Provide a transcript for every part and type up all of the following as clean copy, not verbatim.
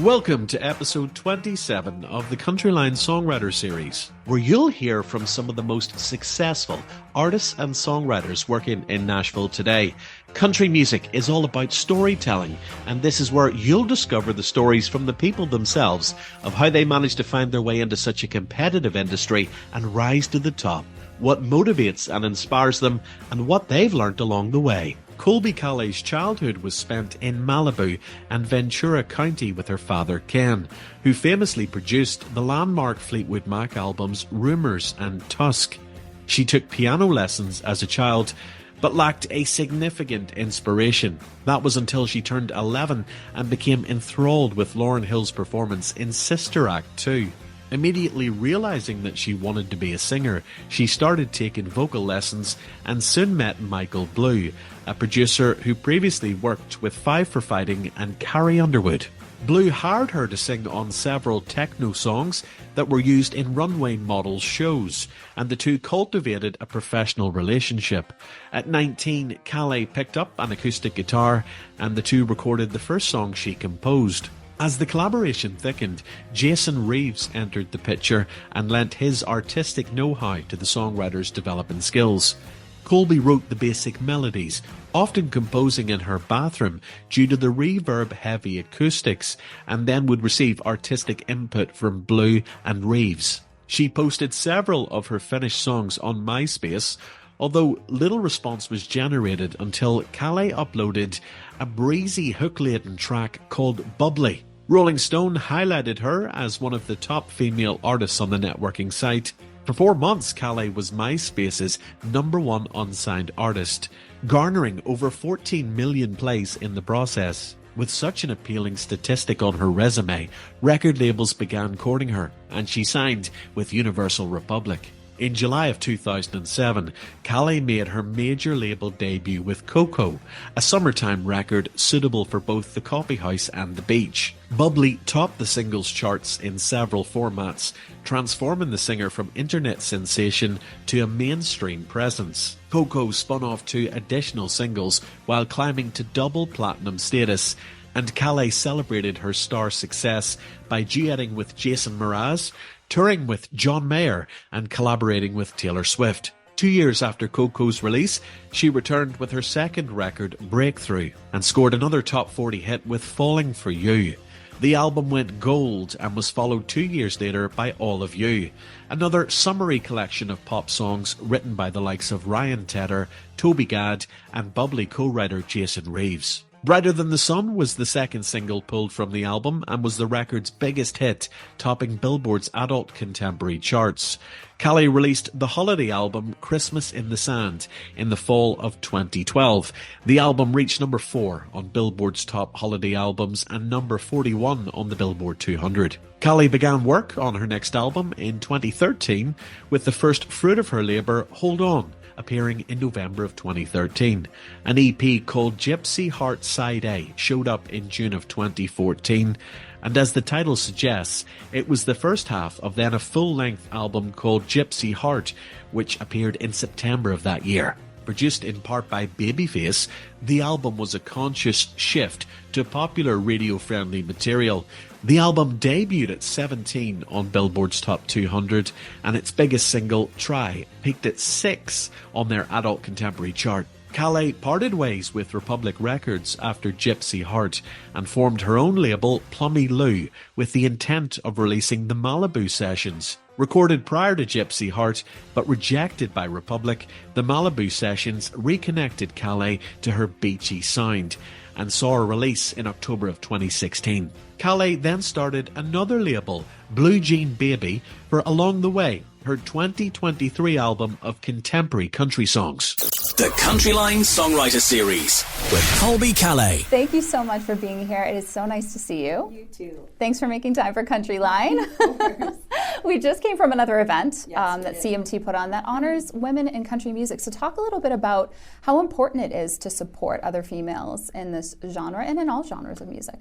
Welcome to episode 27 of the CountryLine Songwriters Series, where you'll hear from some of the most successful artists and songwriters working in Nashville today. Country music is all about storytelling, and this is where you'll discover the stories from the people themselves of how they managed to find their way into such a competitive industry and rise to the top, what motivates and inspires them, and what they've learnt along the way. Colbie Caillat's childhood was spent in Malibu and Ventura County with her father Ken, who famously produced the landmark Fleetwood Mac albums Rumours and Tusk. She took piano lessons as a child, but lacked a significant inspiration. That was until she turned 11 and became enthralled with Lauryn Hill's performance in Sister Act 2. Immediately realizing that she wanted to be a singer, she started taking vocal lessons and soon met Michael Blue, a producer who previously worked with Five for Fighting and Carrie Underwood. Blue hired her to sing on several techno songs that were used in runway models shows, and the two cultivated a professional relationship. At 19, Caillat picked up an acoustic guitar, and the two recorded the first song she composed. As the collaboration thickened, Jason Reeves entered the picture and lent his artistic know-how to the songwriter's developing skills. Colbie wrote the basic melodies, often composing in her bathroom due to the reverb-heavy acoustics, and then would receive artistic input from Blue and Reeves. She posted several of her finished songs on MySpace, although little response was generated until Caillat uploaded a breezy hook-laden track called Bubbly. Rolling Stone highlighted her as one of the top female artists on the networking site. For 4 months, Caillat was MySpace's #1 unsigned artist, garnering over 14 million plays in the process. With such an appealing statistic on her resume, record labels began courting her, and she signed with Universal Republic. In July of 2007, Caillat made her major label debut with Coco, a summertime record suitable for both the coffee house and the beach. Bubbly topped the singles charts in several formats, transforming the singer from internet sensation to a mainstream presence. Coco spun off 2 additional singles while climbing to double platinum status, and Caillat celebrated her star success by duetting with Jason Mraz, touring with John Mayer, and collaborating with Taylor Swift. 2 years after Coco's release, she returned with her second record, Breakthrough, and scored another top 40 hit with Falling For You. The album went gold and was followed 2 years later by All of You, another summary collection of pop songs written by the likes of Ryan Tedder, Toby Gad, and Bubbly co-writer Jason Reeves. Brighter Than the Sun was the second single pulled from the album and was the record's biggest hit, topping Billboard's adult contemporary charts. Caillat released the holiday album Christmas in the Sand in the fall of 2012. The album reached number 4 on Billboard's top holiday albums and number 41 on the Billboard 200. Caillat began work on her next album in 2013 with the first fruit of her labour, Hold On, appearing in November of 2013. An EP called Gypsy Heart Side A showed up in June of 2014, and as the title suggests, it was the first half of then a full-length album called Gypsy Heart, which appeared in September of that year. Produced in part by Babyface, the album was a conscious shift to popular radio-friendly material. The album debuted at 17 on Billboard's Top 200, and its biggest single, Try, peaked at 6 on their adult contemporary chart. Caillat parted ways with Republic Records after Gypsy Heart and formed her own label, Plummy Lou, with the intent of releasing the Malibu Sessions. Recorded prior to Gypsy Heart, but rejected by Republic, the Malibu Sessions reconnected Caillat to her beachy sound and saw a release in October of 2016. Caillat then started another label, Blue Jean Baby, for Along the Way, her 2023 album of contemporary country songs. The CountryLine Songwriters Series with Colbie Caillat. Thank you so much for being here. It is so nice to see you. You too. Thanks for making time for CountryLine. Of course. We just came from another event Yes, that CMT put on that honors women in country music. So talk a little bit about how important it is to support other females in this genre and in all genres of music.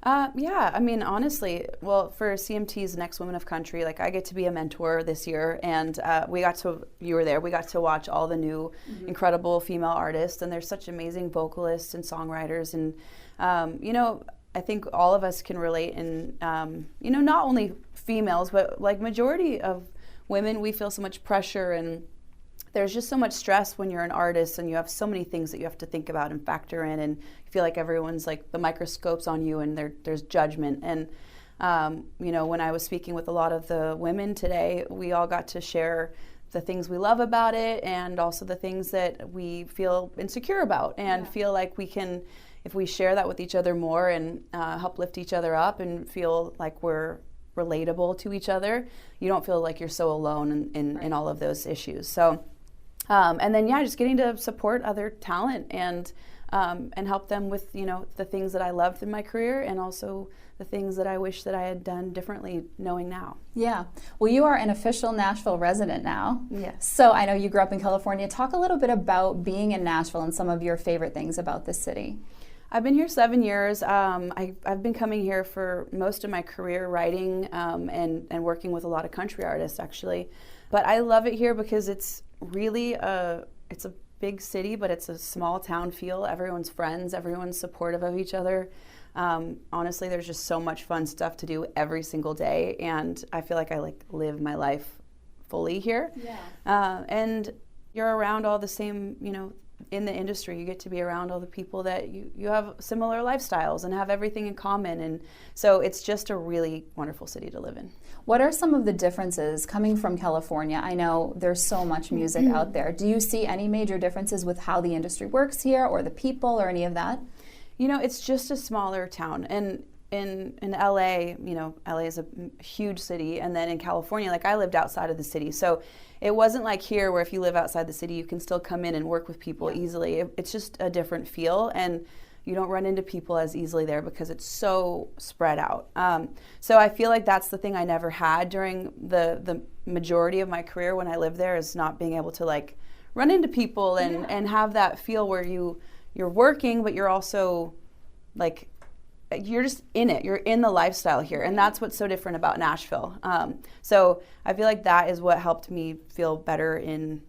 Yeah, I mean, honestly, well, for CMT's Next Women of Country, like I get to be a mentor this year, and you were there, we got to watch all the new incredible female artists, and there's such amazing vocalists and songwriters, and I think all of us can relate, and not only females, but like majority of women, we feel so much pressure, and there's just so much stress when you're an artist and you have so many things that you have to think about and factor in, and you feel like everyone's like the microscope's on you and there's judgment. And when I was speaking with a lot of the women today, we all got to share the things we love about it and also the things that we feel insecure about, and feel like we can, if we share that with each other more and help lift each other up and feel like we're relatable to each other, you don't feel like you're so alone in all of those issues. So, and then just getting to support other talent and help them with the things that I loved in my career, and also the things that I wish that I had done differently, knowing now. Yeah. Well, you are an official Nashville resident now. Yes. So I know you grew up in California. Talk a little bit about being in Nashville and some of your favorite things about this city. I've been here 7 years. I've been coming here for most of my career, writing and working with a lot of country artists, actually. But I love it here because it's really it's a big city, but it's a small town feel. Everyone's friends, everyone's supportive of each other. Honestly, there's just so much fun stuff to do every single day, and I feel like I live my life fully here. Yeah. And you're around all the same, in the industry, you get to be around all the people that you have similar lifestyles and have everything in common, and so it's just a really wonderful city to live in. What are some of the differences coming from California? I know there's so much music out there. Do you see any major differences with how the industry works here, or the people, or any of that? It's just a smaller town, and in LA, LA is a huge city, and then in California, I lived outside of the city, so it wasn't like here where if you live outside the city, you can still come in and work with people easily. It's just a different feel, and you don't run into people as easily there because it's so spread out. So I feel like that's the thing I never had during the majority of my career when I lived there, is not being able to run into people and have that feel where you're working, but you're also you're just in it. You're in the lifestyle here, and that's what's so different about Nashville. So I feel like that is what helped me feel better in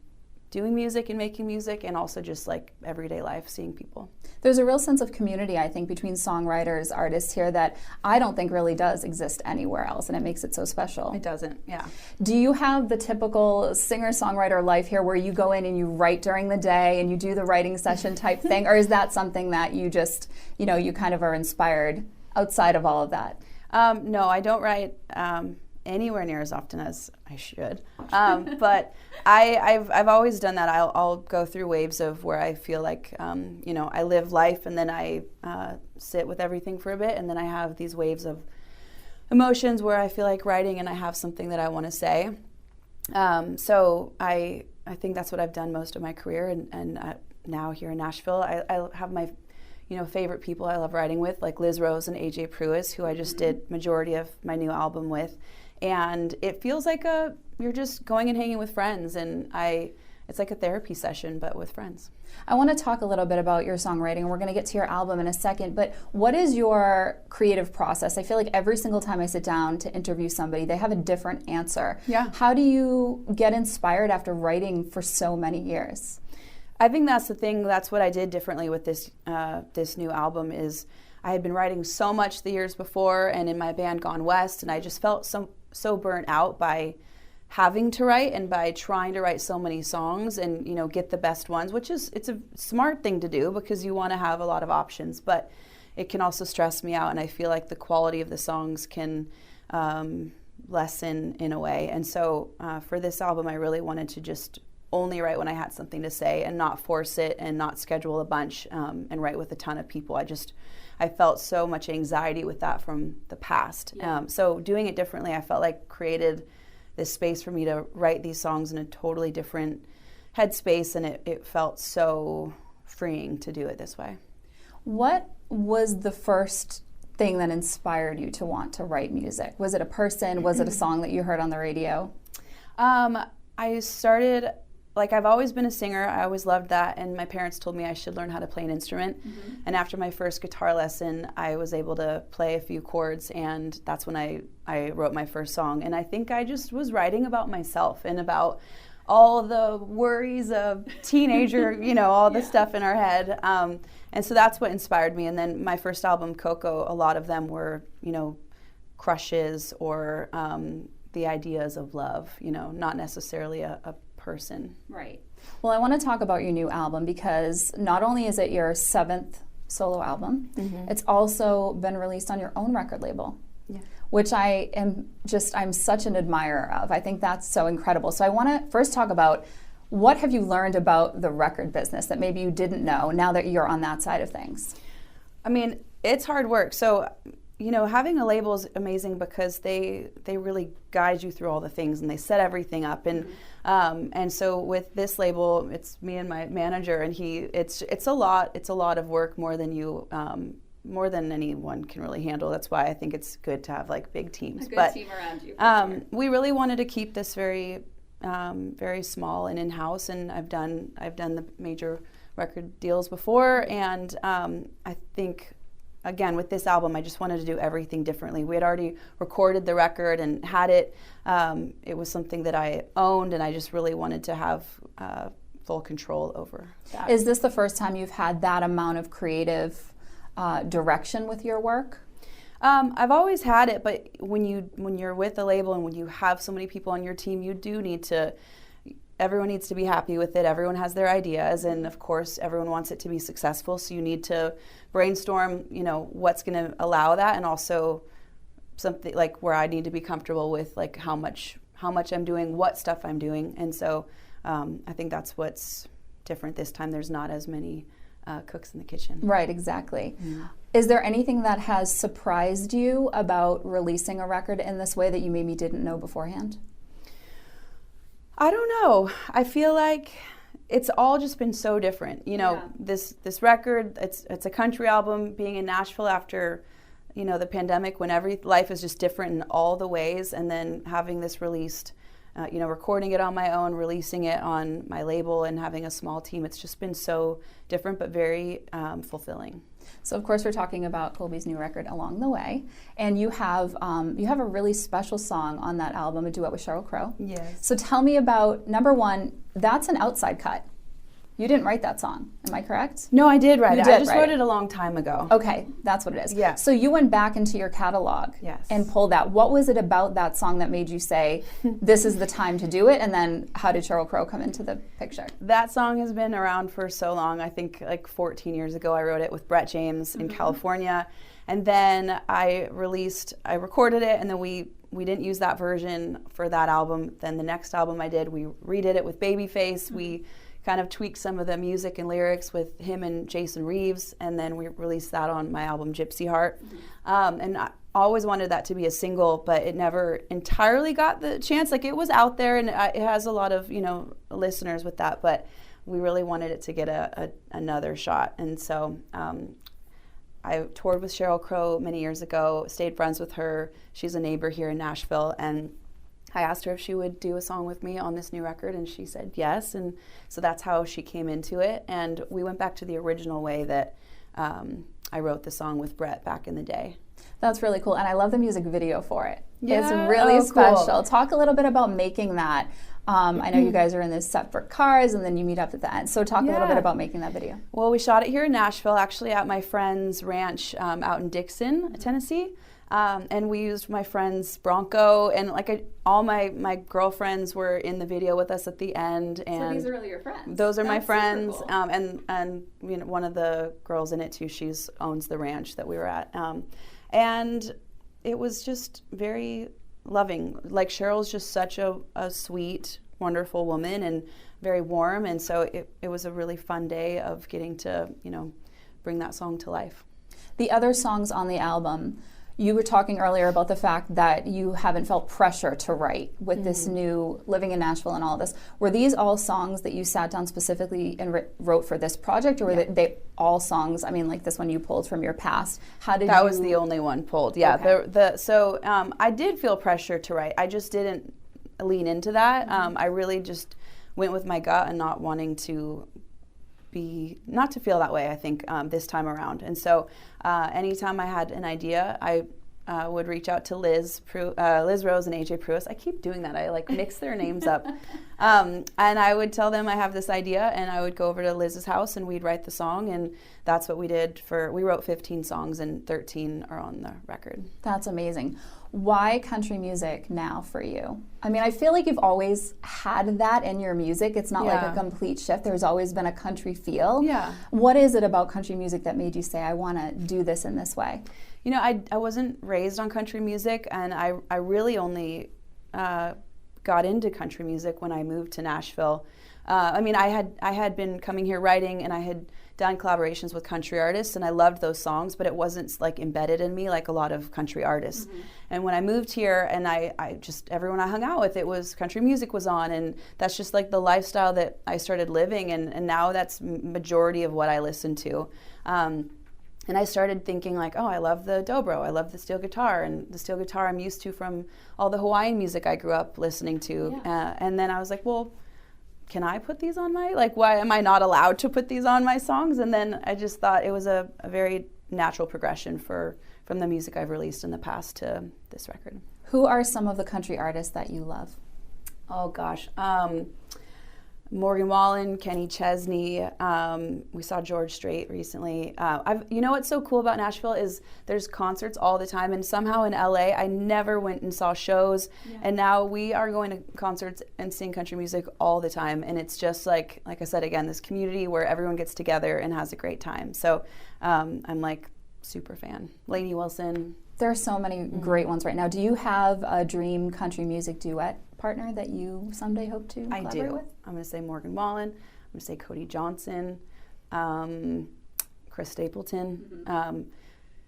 doing music and making music, and also just everyday life, seeing people. There's a real sense of community, I think, between songwriters, artists here that I don't think really does exist anywhere else, and it makes it so special. It doesn't, yeah. Do you have the typical singer-songwriter life here where you go in and you write during the day and you do the writing session type thing, or is that something that you just, you kind of are inspired outside of all of that? No, I don't write anywhere near as often as I should, but I've always done that. I'll go through waves of where I feel like I live life, and then I sit with everything for a bit, and then I have these waves of emotions where I feel like writing and I have something that I want to say. So I think that's what I've done most of my career, and now here in Nashville, I have my favorite people I love writing with, like Liz Rose and AJ Pruis, who I just did majority of my new album with. And it feels like you're just going and hanging with friends, and it's like a therapy session, but with friends. I want to talk a little bit about your songwriting, and we're going to get to your album in a second, but what is your creative process? I feel like every single time I sit down to interview somebody, they have a different answer. Yeah. How do you get inspired after writing for so many years? I think that's the thing. That's what I did differently with this new album. Is I had been writing so much the years before, and in my band Gone West, and I just felt so burnt out by having to write and by trying to write so many songs and get the best ones, which it's a smart thing to do because you want to have a lot of options, but it can also stress me out, and I feel like the quality of the songs can lessen in a way. And so for this album, I really wanted to just only write when I had something to say and not force it and not schedule a bunch and write with a ton of people. I felt so much anxiety with that from the past. Yeah. So doing it differently, I felt like created this space for me to write these songs in a totally different headspace, and it felt so freeing to do it this way. What was the first thing that inspired you to want to write music? Was it a person? Was it a song that you heard on the radio? I started... I've always been a singer. I always loved that, and my parents told me I should learn how to play an instrument. Mm-hmm. And after my first guitar lesson, I was able to play a few chords, and that's when I wrote my first song. And I think I just was writing about myself and about all the worries of teenager, all the stuff in our head. And so that's what inspired me. And then my first album, Coco, a lot of them were, crushes or the ideas of love, not necessarily a person. Right. Well, I want to talk about your new album because not only is it your 7th solo album, it's also been released on your own record label. Yeah. Which I'm such an admirer of. I think that's so incredible. So I want to first talk about what have you learned about the record business that maybe you didn't know now that you're on that side of things? I mean, it's hard work. So, having a label is amazing because they really guide you through all the things and they set everything up. And so with this label, it's me and my manager, and it's a lot of work, more than anyone can really handle. That's why I think it's good to have like big teams. A good team around you. Sure. We really wanted to keep this very, very small and in-house, and I've done the major record deals before, and I think, again, with this album, I just wanted to do everything differently. We had already recorded the record and had it. It was something that I owned, and I just really wanted to have full control over that. Is this the first time you've had that amount of creative direction with your work? I've always had it, but when you're with a label and when you have so many people on your team, you do need to. Everyone needs to be happy with it. Everyone has their ideas, and of course, everyone wants it to be successful. So you need to brainstorm, what's going to allow that, and also something like where I need to be comfortable with, like how much I'm doing, what stuff I'm doing, and so I think that's what's different this time. There's not as many cooks in the kitchen. Right, exactly. Is there anything that has surprised you about releasing a record in this way that you maybe didn't know beforehand? I don't know. I feel like it's all just been so different. This record, it's a country album, being in Nashville after, the pandemic, when life is just different in all the ways, and then having this released, recording it on my own, releasing it on my label, and having a small team. It's just been so different, but very fulfilling. So of course we're talking about Colbie's new record, Along the Way, and you have a really special song on that album, a duet with Sheryl Crow. Yes. So tell me about, number one, that's an outside cut. You didn't write that song, am I correct? No, I did write it. I just wrote it a long time ago. Okay, that's what it is. Yeah. So you went back into your catalog and pulled that. What was it about that song that made you say, this is the time to do it? And then how did Sheryl Crow come into the picture? That song has been around for so long. I think like 14 years ago I wrote it with Brett James in California. And then I recorded it, and then we didn't use that version for that album. Then the next album I did, we redid it with Babyface. We kind of tweaked some of the music and lyrics with him and Jason Reeves, and then we released that on my album Gypsy Heart. And I always wanted that to be a single, but it never entirely got the chance. Like, it was out there, and it has a lot of listeners with that, but we really wanted it to get another shot. And so I toured with Sheryl Crow many years ago, stayed friends with her. She's a neighbor here in Nashville, and I asked her if she would do a song with me on this new record, and she said yes, and so that's how she came into it. And we went back to the original way that I wrote the song with Brett back in the day. That's really cool, and I love the music video for it. Yeah. It's really special. Cool. Talk a little bit about making that. I know you guys are in this separate cars, and then you meet up at the end. So talk a little bit about making that video. Well, we shot it here in Nashville, actually at my friend's ranch out in Dixon, Tennessee. And we used my friend's Bronco, and all my girlfriends were in the video with us at the end. And so these are really your friends. Those are my That's friends, super cool. and one of the girls in it too. She owns the ranch that we were at, and it was just very loving. Like, Cheryl's just such a sweet, wonderful woman, and very warm, and so it was a really fun day of getting to bring that song to life. The other songs on the album. You were talking earlier about the fact that you haven't felt pressure to write with this new living in Nashville and all of this. Were these all songs that you sat down specifically and wrote for this project, or were they all songs? I mean, like this one you pulled from your past. That was the only one pulled. Yeah. Okay. So I did feel pressure to write. I just didn't lean into that. I really just went with my gut and not wanting to feel that way, I think, this time around. And so anytime I had an idea, I would reach out to Liz Rose and AJ Pruis. I keep doing that. I like mix their names up. And I would tell them I have this idea, and I would go over to Liz's house and we'd write the song, and that's what we did we wrote 15 songs and 13 are on the record. That's amazing. Why country music now for you? I mean, I feel like you've always had that in your music. It's not like a complete shift. There's always been a country feel. Yeah. What is it about country music that made you say, I want to do this in this way? You know, I wasn't raised on country music, and I really only got into country music when I moved to Nashville. I mean, I had been coming here writing, and I had done collaborations with country artists, and I loved those songs, but it wasn't like embedded in me like a lot of country artists. Mm-hmm. And when I moved here, and I just, everyone I hung out with, it was country music was on, and that's just like the lifestyle that I started living, and now that's majority of what I listen to. And I started thinking like, oh, I love the dobro, I love the steel guitar, and the steel guitar I'm used to from all the Hawaiian music I grew up listening to. Yeah. And then I was like, well, can I put these on why am I not allowed to put these on my songs? And then I just thought it was a very natural progression from the music I've released in the past to this record. Who are some of the country artists that you love? Oh gosh, Morgan Wallen, Kenny Chesney. We saw George Strait recently. You know what's so cool about Nashville is there's concerts all the time, and somehow in LA I never went and saw shows, and now we are going to concerts and seeing country music all the time, and it's just like I said again, this community where everyone gets together and has a great time. So I'm like super fan. Lainey Wilson. There are so many great ones right now. Do you have a dream country music duet partner that you someday hope to collaborate with? I'm going to say Morgan Wallen. I'm going to say Cody Johnson, Chris Stapleton. Mm-hmm.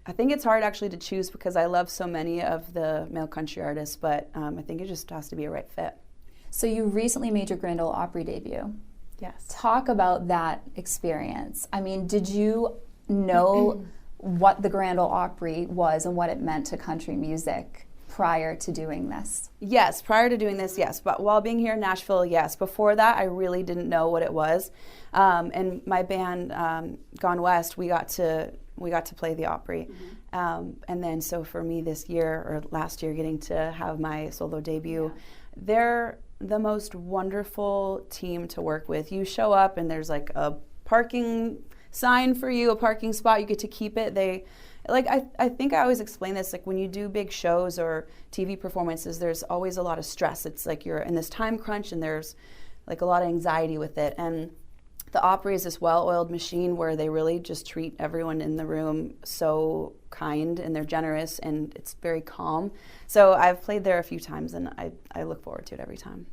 I think it's hard actually to choose because I love so many of the male country artists, but I think it just has to be a right fit. So you recently made your Grand Ole Opry debut. Yes. Talk about that experience. I mean, did you know what the Grand Ole Opry was and what it meant to country music prior to doing this? Yes, prior to doing this, yes. But while being here in Nashville, yes. Before that, I really didn't know what it was. And my band, Gone West, we got to play the Opry. Mm-hmm. And then so for me this year, or last year, getting to have my solo debut, they're the most wonderful team to work with. You show up and there's like a parking sign for you, a parking spot, you get to keep it. I think I always explain this, like when you do big shows or TV performances, there's always a lot of stress. It's like you're in this time crunch and there's like a lot of anxiety with it. And the Opry is this well-oiled machine where they really just treat everyone in the room so kind, and they're generous, and it's very calm. So I've played there a few times, and I look forward to it every time.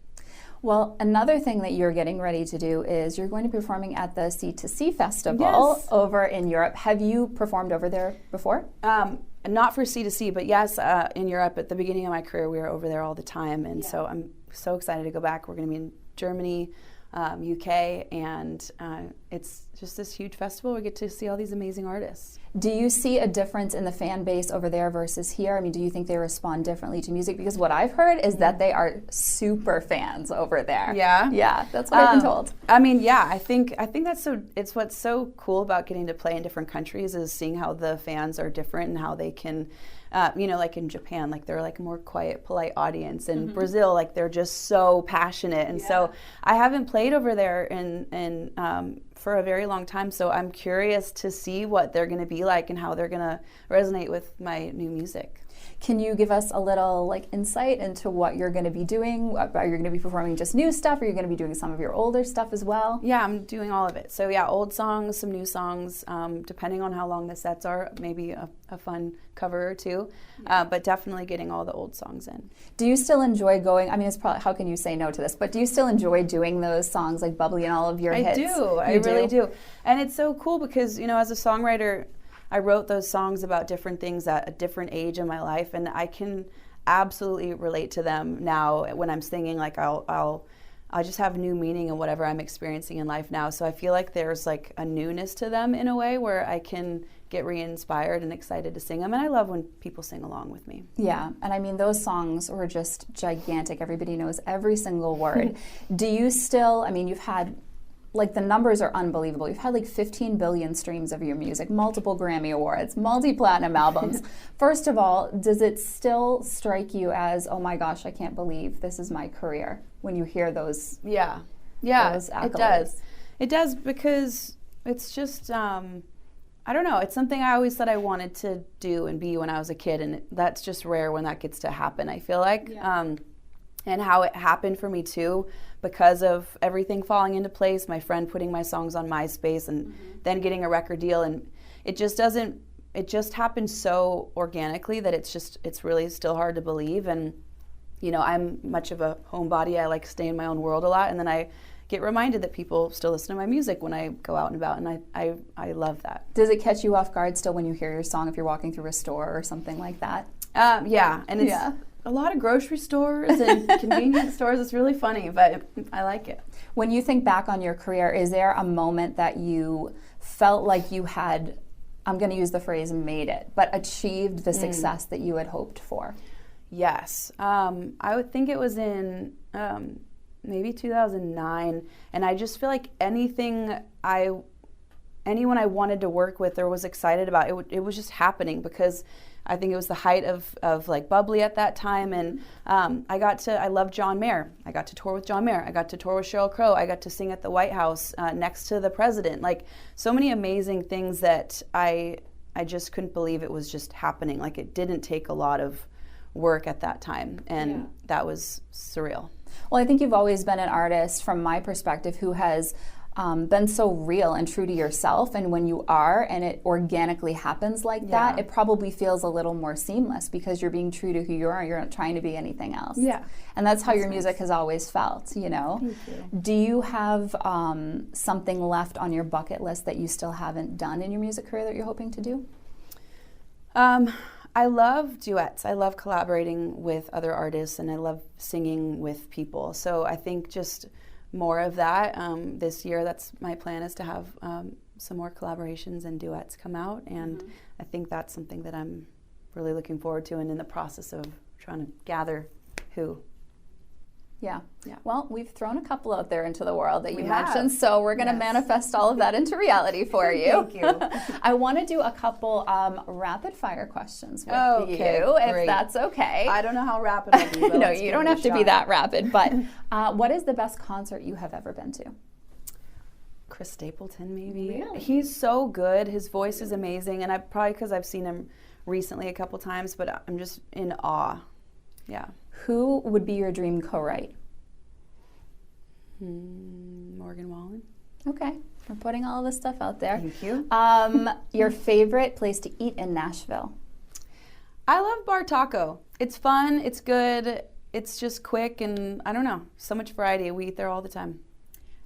Well, another thing that you're getting ready to do is you're going to be performing at the C2C Festival over in Europe. Have you performed over there before? Not for C2C, but yes, in Europe. At the beginning of my career, we were over there all the time, and so I'm so excited to go back. We're going to be in Germany, UK, and it's just this huge festival. We get to see all these amazing artists. Do you see a difference in the fan base over there versus here? I mean, do you think they respond differently to music? Because what I've heard is that they are super fans over there. Yeah? Yeah, that's what I've been told. I mean, yeah, I think that's it's what's so cool about getting to play in different countries is seeing how the fans are different and how they can, like in Japan, like they're like a more quiet, polite audience. In Brazil, like they're just so passionate. And so I haven't played over there in for a very long time, so I'm curious to see what they're going to be like and how they're going to resonate with my new music. Can you give us a little insight into what you're going to be doing? Are you going to be performing just new stuff? Are you going to be doing some of your older stuff as well? Yeah, I'm doing all of it. So yeah, old songs, some new songs, depending on how long the sets are, maybe a fun cover or two, but definitely getting all the old songs in. Do you still enjoy going, I mean, it's probably, how can you say no to this, but do you still enjoy doing those songs like Bubbly and all of your hits? I really do. And it's so cool because, as a songwriter, I wrote those songs about different things at a different age in my life, and I can absolutely relate to them now when I'm singing. Like I'll just have new meaning in whatever I'm experiencing in life now. So I feel like there's like a newness to them in a way where I can get re-inspired and excited to sing them. And I love when people sing along with me. Yeah, and I mean, those songs were just gigantic. Everybody knows every single word. Do you still, I mean, you've had like the numbers are unbelievable. You've had like 15 billion streams of your music, multiple Grammy Awards, multi-platinum albums. First of all, does it still strike you as, oh my gosh, I can't believe this is my career when you hear those? Yeah, those accolades? It does. It does, because it's just, I don't know, it's something I always said I wanted to do and be when I was a kid, and that's just rare when that gets to happen, I feel like. Yeah. And how it happened for me too, because of everything falling into place, my friend putting my songs on MySpace and then getting a record deal, and it just happened so organically that it's really still hard to believe. And you know, I'm much of a homebody. I like to stay in my own world a lot, and then I get reminded that people still listen to my music when I go out and about, and I love that. Does it catch you off guard still when you hear your song if you're walking through a store or something like that? Yeah, and it's a lot of grocery stores and convenience stores. It's really funny, but I like it. When you think back on your career, is there a moment that you felt like you had, I'm going to use the phrase made it, but achieved the success that you had hoped for? Yes. I would think it was in maybe 2009, and I just feel like anyone I wanted to work with or was excited about, it was just happening, because I think it was the height of like Bubbly at that time, and I loved John Mayer. I got to tour with John Mayer. I got to tour with Sheryl Crow. I got to sing at the White House next to the president. Like, so many amazing things that I just couldn't believe it was just happening. Like, it didn't take a lot of work at that time, and that was surreal. Well, I think you've always been an artist, from my perspective, who has been so real and true to yourself, and when you are and it organically happens like that, it probably feels a little more seamless because you're being true to who you are. You're not trying to be anything else. Yeah, and that's how your music has always felt, you know. Thank you. Do you have something left on your bucket list that you still haven't done in your music career that you're hoping to do? I love duets. I love collaborating with other artists, and I love singing with people. So I think just more of that this year. That's my plan, is to have some more collaborations and duets come out, and I think that's something that I'm really looking forward to, and in the process of trying to gather who. Yeah. Well, we've thrown a couple out there into the world that you mentioned, so we're going to manifest all of that into reality for you. Thank you. I want to do a couple rapid fire questions with you, if that's okay. I don't know how rapid I'll be. No, you don't have to be that rapid, but what is the best concert you have ever been to? Chris Stapleton, maybe. Really? He's so good. His voice is amazing, and probably because I've seen him recently a couple times, but I'm just in awe. Yeah. Who would be your dream co-write? Morgan Wallen. Okay, we're putting all this stuff out there. Thank you. Your favorite place to eat in Nashville? I love Bar Taco. It's fun, it's good, it's just quick, and I don't know, so much variety. We eat there all the time.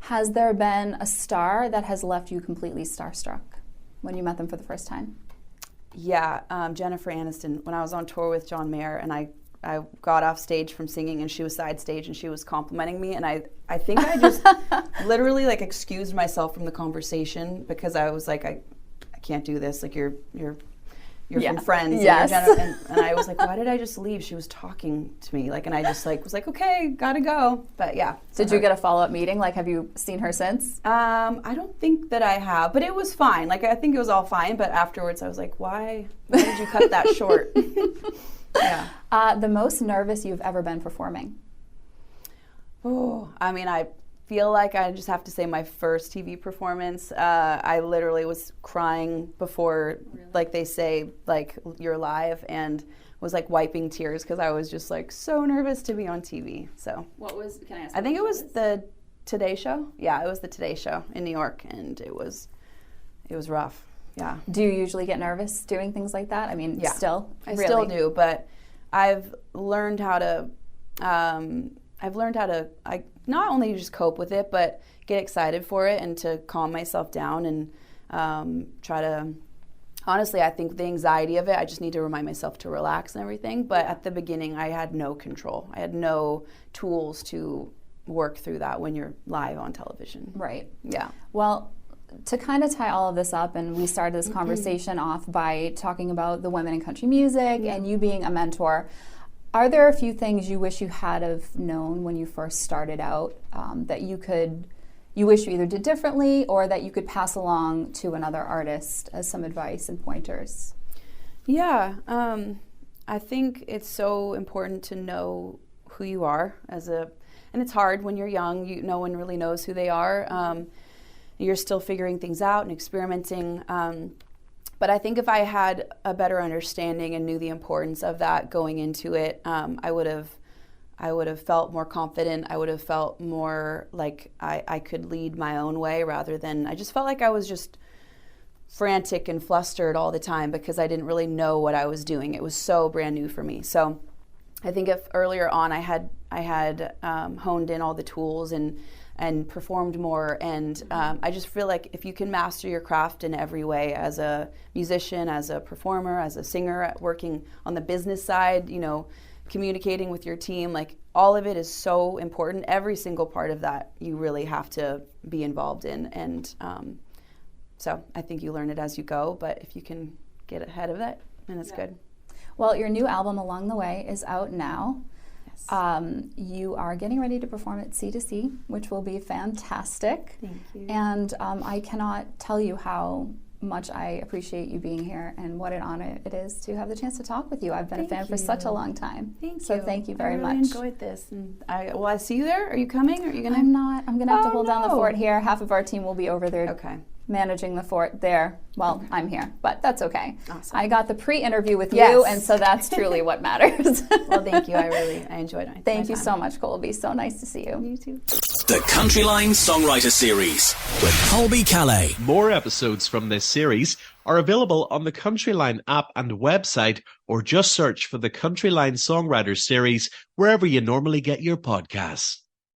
Has there been a star that has left you completely starstruck when you met them for the first time? Yeah, Jennifer Aniston. When I was on tour with John Mayer, and I got off stage from singing, and she was side stage, and she was complimenting me, and I think I just literally like excused myself from the conversation because I was like, I can't do this. Like, you're from Friends. Yes. And I was like, why did I just leave? She was talking to me, like, and I just like was like, okay, gotta go. But yeah. Did you get a follow-up meeting? Like, have you seen her since? I don't think that I have, but it was fine. Like, I think it was all fine, but afterwards I was like, why did you cut that short? Yeah. The most nervous you've ever been performing? Oh, I mean, I feel like I just have to say my first TV performance. I literally was crying before, like they say, like, you're live, and was like wiping tears because I was just like so nervous to be on TV. So can I ask? I think it was the Today Show. Yeah, it was the Today Show in New York, and it was rough. Yeah. Do you usually get nervous doing things like that? I mean, still? I still do, but I've learned how to, not only just cope with it, but get excited for it and to calm myself down and try to, honestly, I think the anxiety of it, I just need to remind myself to relax and everything. But at the beginning, I had no control. I had no tools to work through that when you're live on television. Right. Yeah. Well, to kind of tie all of this up, and we started this conversation off by talking about the women in country music and you being a mentor, are there a few things you wish you had have known when you first started out that you could you wish you either did differently or that you could pass along to another artist as some advice and pointers? Yeah, I think it's so important to know who you are and it's hard when you're young. No one really knows who they are. You're still figuring things out and experimenting. But I think if I had a better understanding and knew the importance of that going into it, I would have felt more confident. I would have felt more like I could lead my own way rather than, I just felt like I was just frantic and flustered all the time because I didn't really know what I was doing. It was so brand new for me. So I think if earlier on I had honed in all the tools and performed more, and I just feel like if you can master your craft in every way, as a musician, as a performer, as a singer, working on the business side, communicating with your team, like all of it is so important. Every single part of that you really have to be involved in, and so I think you learn it as you go, but if you can get ahead of it, then it's good. Well, your new album, Along the Way, is out now. Yes. You are getting ready to perform at C2C, which will be fantastic. Thank you. And I cannot tell you how much I appreciate you being here and what an honor it is to have the chance to talk with you. I've been a fan for such a long time. So thank you very much. I really enjoyed this. And will I see you there? Are you coming? Are you gonna? I'm not. I'm going to have to hold down the fort here. Half of our team will be over there. Okay. Managing the fort there. Well, okay. I'm here, but that's okay. Awesome. I got the pre-interview with Yes. you, and so that's truly what matters. Well, thank you. I enjoyed it. Thank you so much, Colbie. So nice to see you. You too. The CountryLine Songwriter Series with Colbie Caillat. More episodes from this series are available on the CountryLine app and website, or just search for the CountryLine Songwriters Series wherever you normally get your podcasts.